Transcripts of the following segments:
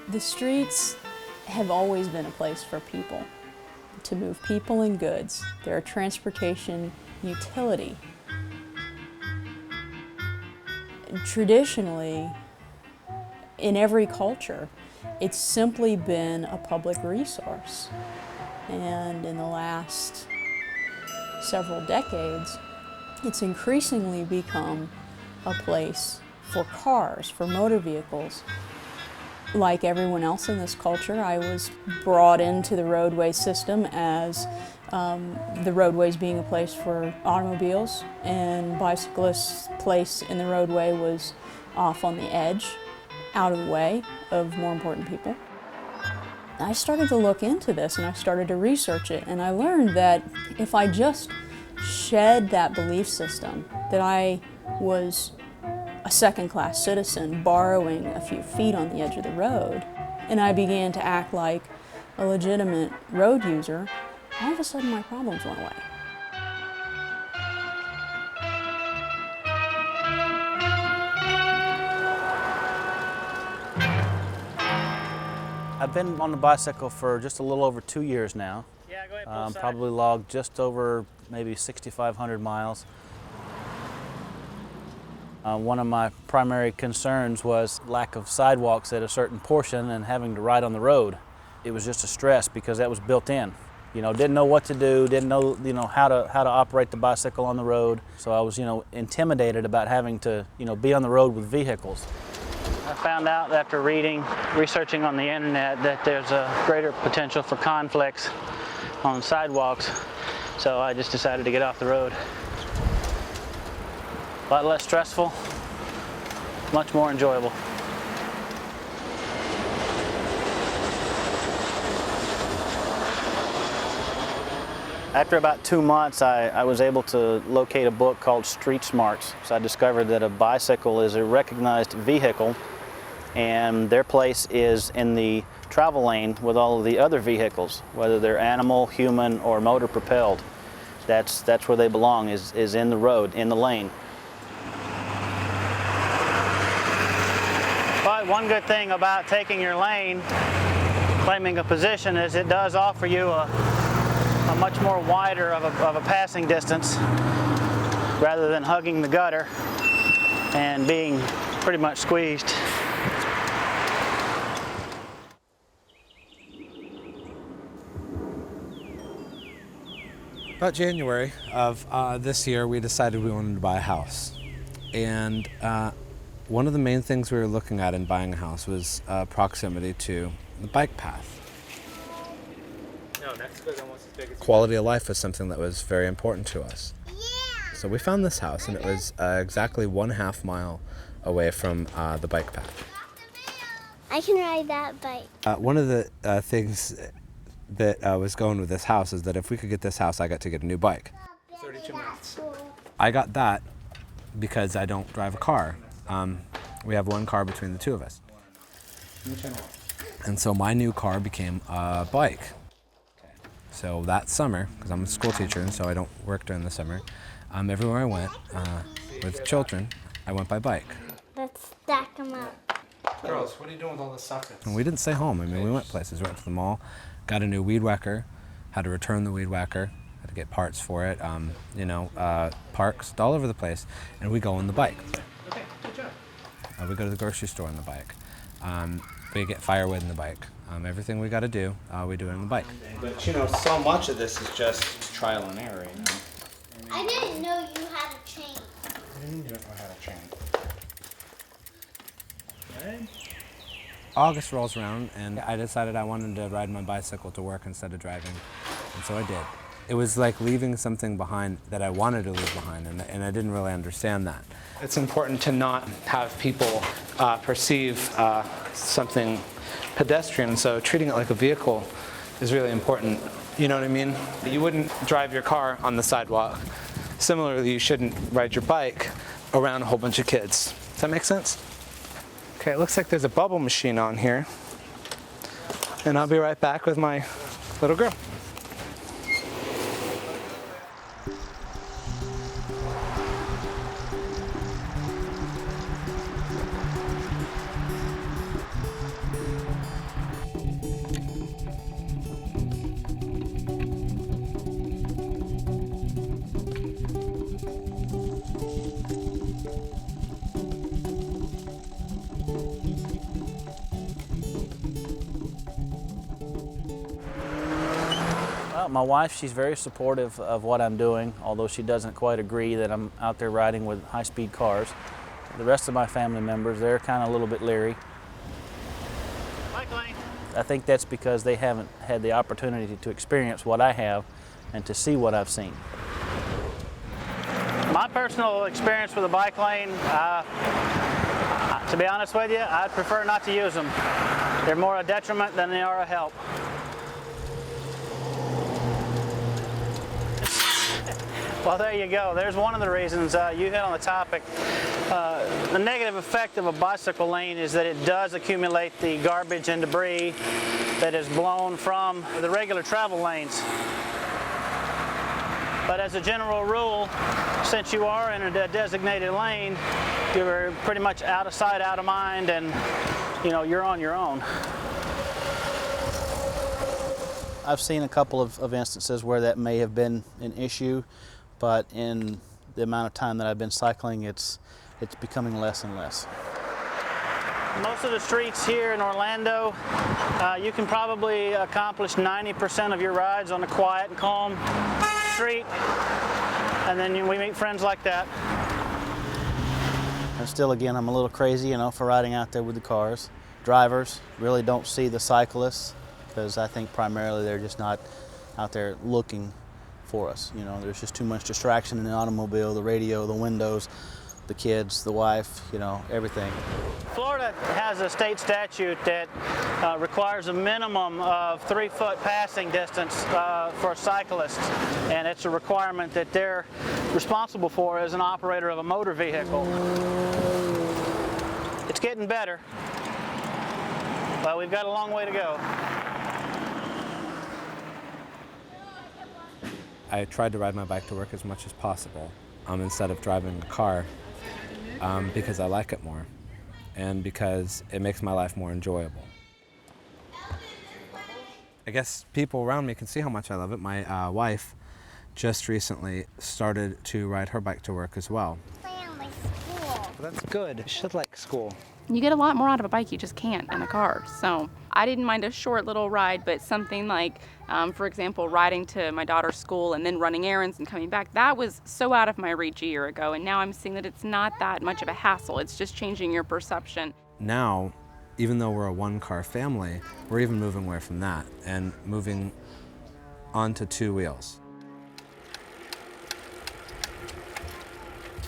The streets have always been a place for people, to move people and goods. They're a transportation utility. Traditionally, in every culture, it's simply been a public resource. And in the last several decades, it's increasingly become a place for cars, for motor vehicles. Like everyone else in this culture, I was brought into the roadway system as the roadways being a place for automobiles, and bicyclists' place in the roadway was off on the edge, out of the way of more important people. I started to look into this and I started to research it, and I learned that if I just shed that belief system that I was a second-class citizen borrowing a few feet on the edge of the road, and I began to act like a legitimate road user, all of a sudden my problems went away. I've been on the bicycle for just a little over 2 years now. Yeah, go ahead, Probably logged just over maybe 6,500 miles. One of my primary concerns was lack of sidewalks at a certain portion and having to ride on the road. It was just a stress because that was built in. You know, didn't know what to do, didn't know, how to operate the bicycle on the road. So I was, intimidated about having to, be on the road with vehicles. I found out after researching on the internet that there's a greater potential for conflicts on sidewalks. So I just decided to get off the road. A lot less stressful, much more enjoyable. After about 2 months, I was able to locate a book called Street Smarts. So I discovered that a bicycle is a recognized vehicle, and their place is in the travel lane with all of the other vehicles, whether they're animal, human, or motor propelled. That's where they belong, is in the road, in the lane. But one good thing about taking your lane, claiming a position, is it does offer you a much more wider of a passing distance rather than hugging the gutter and being pretty much squeezed. About January of this year, we decided we wanted to buy a house. And one of the main things we were looking at in buying a house was proximity to the bike path. Quality of life was something that was very important to us. So we found this house, and it was exactly 1/2 mile away from the bike path. I can ride that bike. One of the things that was going with this house is that if we could get this house, I got to get a new bike. 32 minutes. I got that because I don't drive a car. We have one car between the two of us. And so my new car became a bike. So that summer, because I'm a school teacher and so I don't work during the summer, everywhere I went with children, I went by bike. Let's stack them up. Girls, what are you doing with all this stuff? And we didn't stay home. I mean, we went places. We went to the mall, got a new weed whacker, had to return the weed whacker, had to get parts for it, parks, all over the place, and we go on the bike. Okay, good job. We go to the grocery store on the bike. We get firewood in the bike. Everything we got to do, we do it on the bike. But so much of this is just trial and error, I didn't know you had a chain. I didn't know I had a chain. Okay. August rolls around, and I decided I wanted to ride my bicycle to work instead of driving, and so I did. It was like leaving something behind that I wanted to leave behind, and I didn't really understand that. It's important to not have people perceive something pedestrian, so treating it like a vehicle is really important. You know what I mean? You wouldn't drive your car on the sidewalk. Similarly, you shouldn't ride your bike around a whole bunch of kids. Does that make sense? Okay, it looks like there's a bubble machine on here. And I'll be right back with my little girl. Well, my wife, she's very supportive of what I'm doing, although she doesn't quite agree that I'm out there riding with high-speed cars. The rest of my family members, they're kind of a little bit leery. Bike lane. I think that's because they haven't had the opportunity to experience what I have and to see what I've seen. My personal experience with a bike lane, to be honest with you, I'd prefer not to use them. They're more a detriment than they are a help. Well, there you go. There's one of the reasons you hit on the topic. The negative effect of a bicycle lane is that it does accumulate the garbage and debris that is blown from the regular travel lanes. But as a general rule, since you are in a designated lane, you're pretty much out of sight, out of mind, and you're on your own. I've seen a couple of instances where that may have been an issue, but in the amount of time that I've been cycling, it's becoming less and less. Most of the streets here in Orlando, you can probably accomplish 90% of your rides on a quiet and calm street, and then we meet friends like that. And still, again, I'm a little crazy, for riding out there with the cars. Drivers really don't see the cyclists because I think primarily they're just not out there looking for us. There's just too much distraction in the automobile, the radio, the windows, the kids, the wife, everything. Florida has a state statute that requires a minimum of 3-foot passing distance for cyclists, and it's a requirement that they're responsible for as an operator of a motor vehicle. It's getting better, but we've got a long way to go. I tried to ride my bike to work as much as possible instead of driving a car because I like it more and because it makes my life more enjoyable. I guess people around me can see how much I love it. My wife just recently started to ride her bike to work as well. Well, that's good. You should like school. You get a lot more out of a bike you just can't in a car. So I didn't mind a short little ride, but something like, for example, riding to my daughter's school and then running errands and coming back, that was so out of my reach a year ago. And now I'm seeing that it's not that much of a hassle. It's just changing your perception. Now, even though we're a one-car family, we're even moving away from that and moving onto 2 wheels.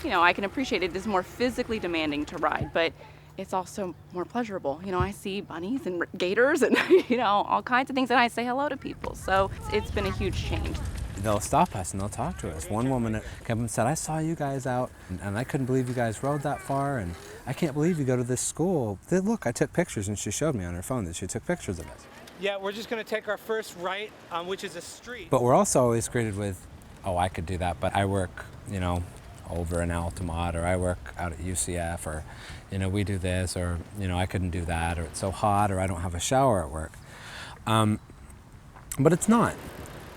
I can appreciate it is more physically demanding to ride, but it's also more pleasurable. I see bunnies and gators and, all kinds of things, and I say hello to people. So it's been a huge change. They'll stop us and they'll talk to us. One woman came up and said, I saw you guys out, and I couldn't believe you guys rode that far, and I can't believe you go to this school. Look, I took pictures, and she showed me on her phone that she took pictures of us. Yeah, we're just going to take our first right, which is a street. But we're also always greeted with, oh, I could do that, but I work, over in Altamont, or I work out at UCF, or, we do this, or, I couldn't do that, or it's so hot, or I don't have a shower at work. But it's not.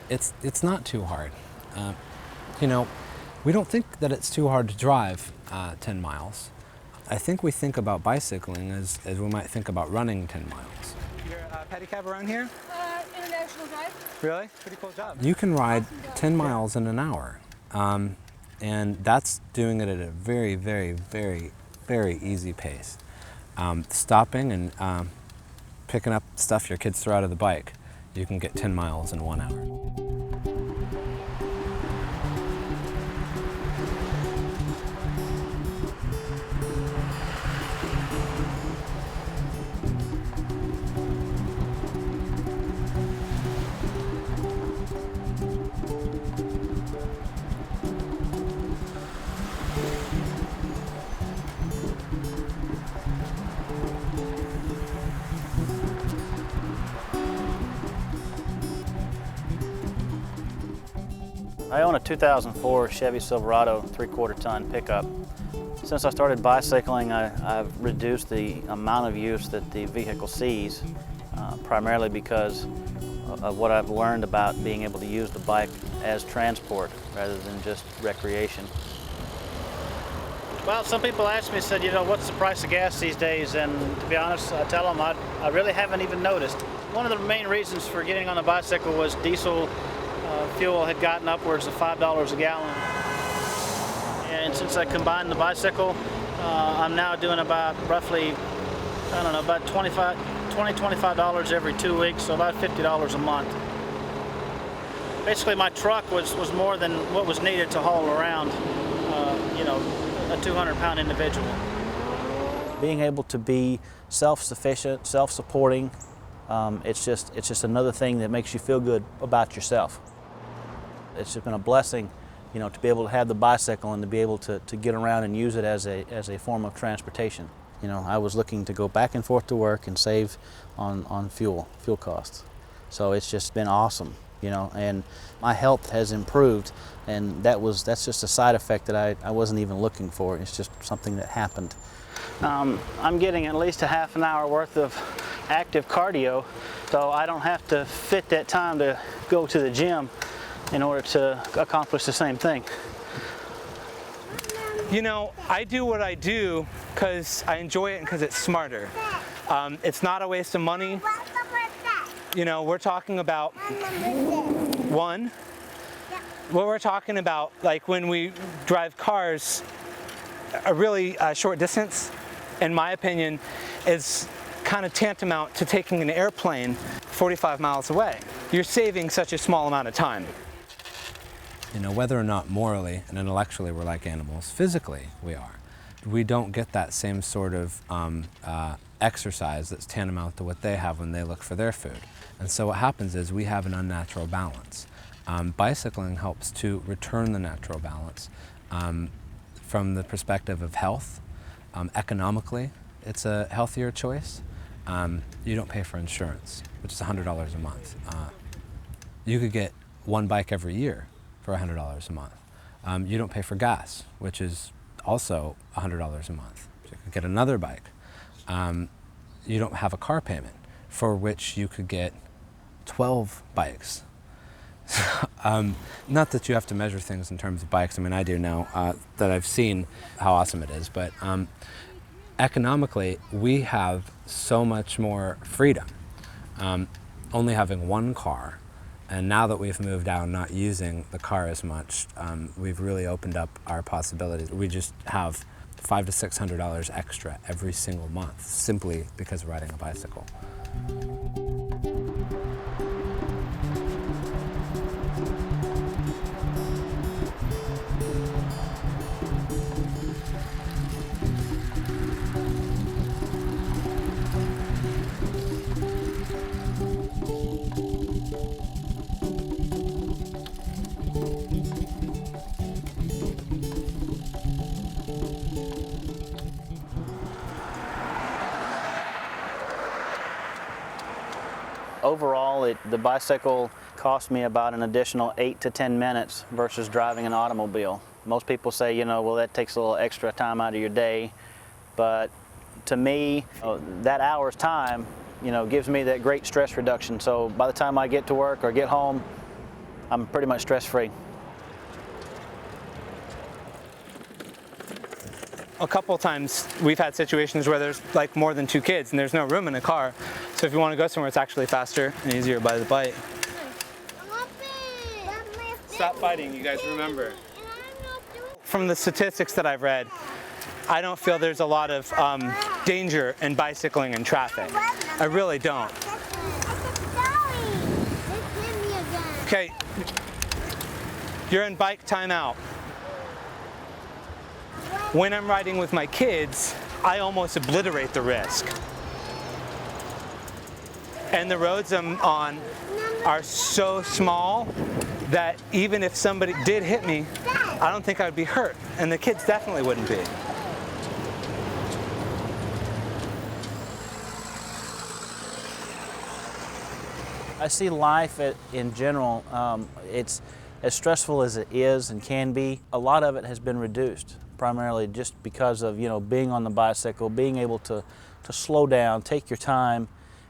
It's not too hard. We don't think that it's too hard to drive 10 miles. I think we think about bicycling as we might think about running 10 miles. You're a pedicab around here? International Drive. Really? Pretty cool job. You can ride 10 miles in an hour. And that's doing it at a very, very, very, very easy pace. Stopping and picking up stuff your kids throw out of the bike, you can get 10 miles in 1 hour. I own a 2004 Chevy Silverado 3/4 ton pickup. Since I started bicycling, I've reduced the amount of use that the vehicle sees, primarily because of what I've learned about being able to use the bike as transport rather than just recreation. Well, some people ask me, said, what's the price of gas these days? And to be honest, I tell them I really haven't even noticed. One of the main reasons for getting on a bicycle was diesel Fuel had gotten upwards of $5 a gallon. And since I combined the bicycle, I'm now doing about roughly, I don't know, about $25 every 2 weeks, so about $50 a month. Basically, my truck was more than what was needed to haul around, you know, a 200-pound individual. Being able to be self-sufficient, self-supporting, it's just another thing that makes you feel good about yourself. It's just been a blessing, you know, to be able to have the bicycle and to be able to get around and use it as a form of transportation. You know, I was looking to go back and forth to work and save on fuel costs. So it's just been awesome, you know, and my health has improved, and that's just a side effect that I wasn't even looking for. It's just something that happened. I'm getting at least a half an hour worth of active cardio, so I don't have to fit that time to go to the gym in order to accomplish the same thing. You know, I do what I do because I enjoy it and because it's smarter. It's not a waste of money. You know, we're talking about what we're talking about, like when we drive cars a really short distance, in my opinion, is kind of tantamount to taking an airplane 45 miles away. You're saving such a small amount of time. You know, whether or not morally and intellectually we're like animals, physically we are. We don't get that same sort of exercise that's tantamount to what they have when they look for their food. And so what happens is we have an unnatural balance. Bicycling helps to return the natural balance from the perspective of health. Economically, it's a healthier choice. You don't pay for insurance, which is $100 a month. You could get one bike every year for $100 a month. You don't pay for gas, which is also $100 a month. So you could get another bike. You don't have a car payment, for which you could get 12 bikes. Not that you have to measure things in terms of bikes. I mean, I do now that I've seen how awesome it is, but economically, we have so much more freedom. Only having one car, and now that we've moved out, not using the car as much, we've really opened up our possibilities. We just have $500 to $600 extra every single month, simply because of riding a bicycle. Overall, the bicycle cost me about an additional 8 to 10 minutes versus driving an automobile. Most people say, you know, well, that takes a little extra time out of your day, but to me, that hour's time, you know, gives me that great stress reduction. So by the time I get to work or get home, I'm pretty much stress-free. A couple times we've had situations where there's like more than 2 kids and there's no room in a car. So if you want to go somewhere, it's actually faster and easier by the bike. Stop fighting, you guys remember. From the statistics that I've read, I don't feel there's a lot of danger in bicycling in traffic. I really don't. Okay, you're in bike timeout. When I'm riding with my kids, I almost obliterate the risk. And the roads I'm on are so small that even if somebody did hit me, I don't think I'd be hurt. And the kids definitely wouldn't be. I see life in general, it's as stressful as it is and can be. A lot of it has been reduced, primarily just because of, you know, being on the bicycle, being able to slow down, take your time,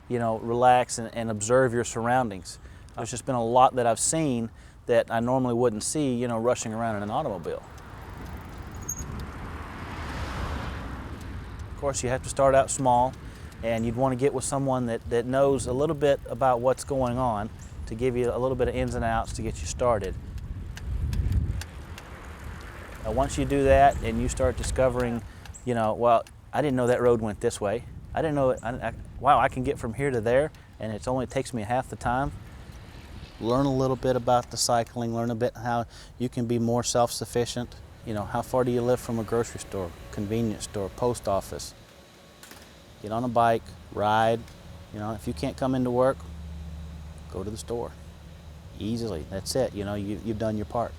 you know, relax and observe your surroundings. There's just been a lot that I've seen that I normally wouldn't see, you know, rushing around in an automobile. Of course, you have to start out small, and you'd want to get with someone that knows a little bit about what's going on to give you a little bit of ins and outs to get you started. Once you do that and you start discovering, you know, well, I didn't know that road went this way. I didn't know, wow, I can get from here to there and it only takes me half the time. Learn a little bit about the cycling, learn a bit how you can be more self-sufficient. You know, how far do you live from a grocery store, convenience store, post office? Get on a bike, ride. You know, if you can't come into work, go to the store. Easily, that's it. You know, you've done your part.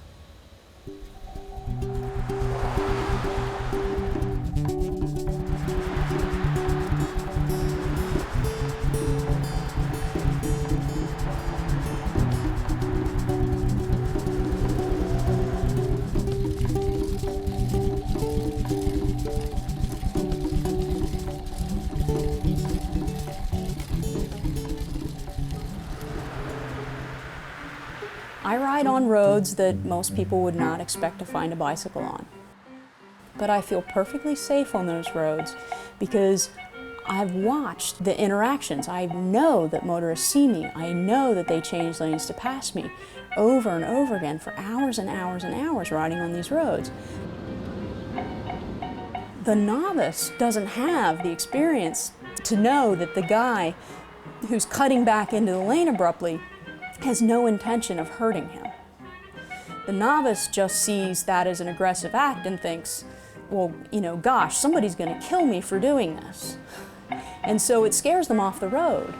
I ride on roads that most people would not expect to find a bicycle on. But I feel perfectly safe on those roads because I've watched the interactions. I know that motorists see me. I know that they change lanes to pass me over and over again for hours and hours and hours riding on these roads. The novice doesn't have the experience to know that the guy who's cutting back into the lane abruptly has no intention of hurting him. The novice just sees that as an aggressive act and thinks, well, you know, gosh, somebody's going to kill me for doing this. And so it scares them off the road.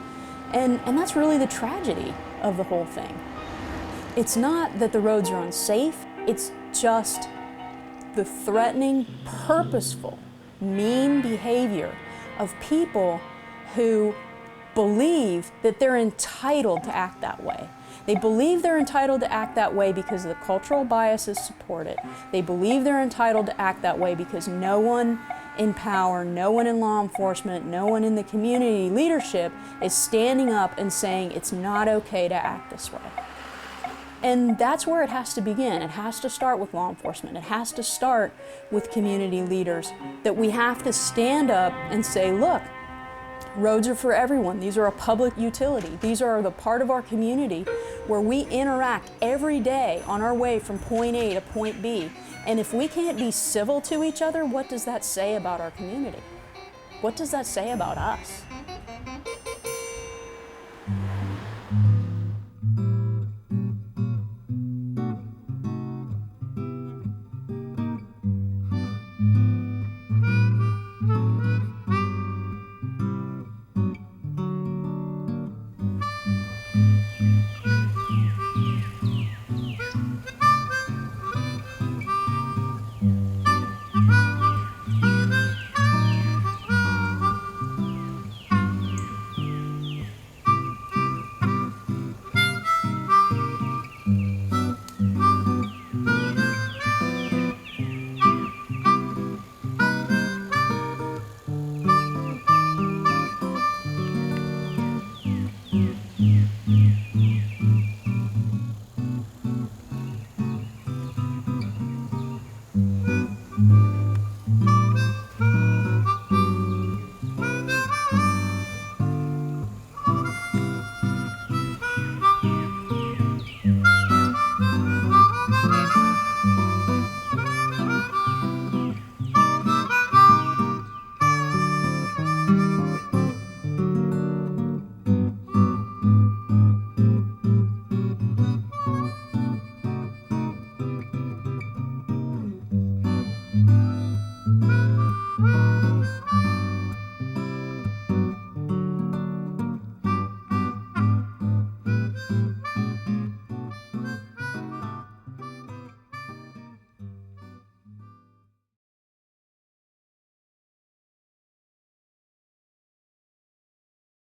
And that's really the tragedy of the whole thing. It's not that the roads are unsafe, it's just the threatening, purposeful, mean behavior of people who believe that they're entitled to act that way. They believe they're entitled to act that way because the cultural biases support it. They believe they're entitled to act that way because no one in power, no one in law enforcement, no one in the community leadership is standing up and saying it's not okay to act this way. And that's where it has to begin. It has to start with law enforcement. It has to start with community leaders, that we have to stand up and say, look, roads are for everyone. These are a public utility. These are the part of our community where we interact every day on our way from point A to point B. And if we can't be civil to each other, what does that say about our community? What does that say about us?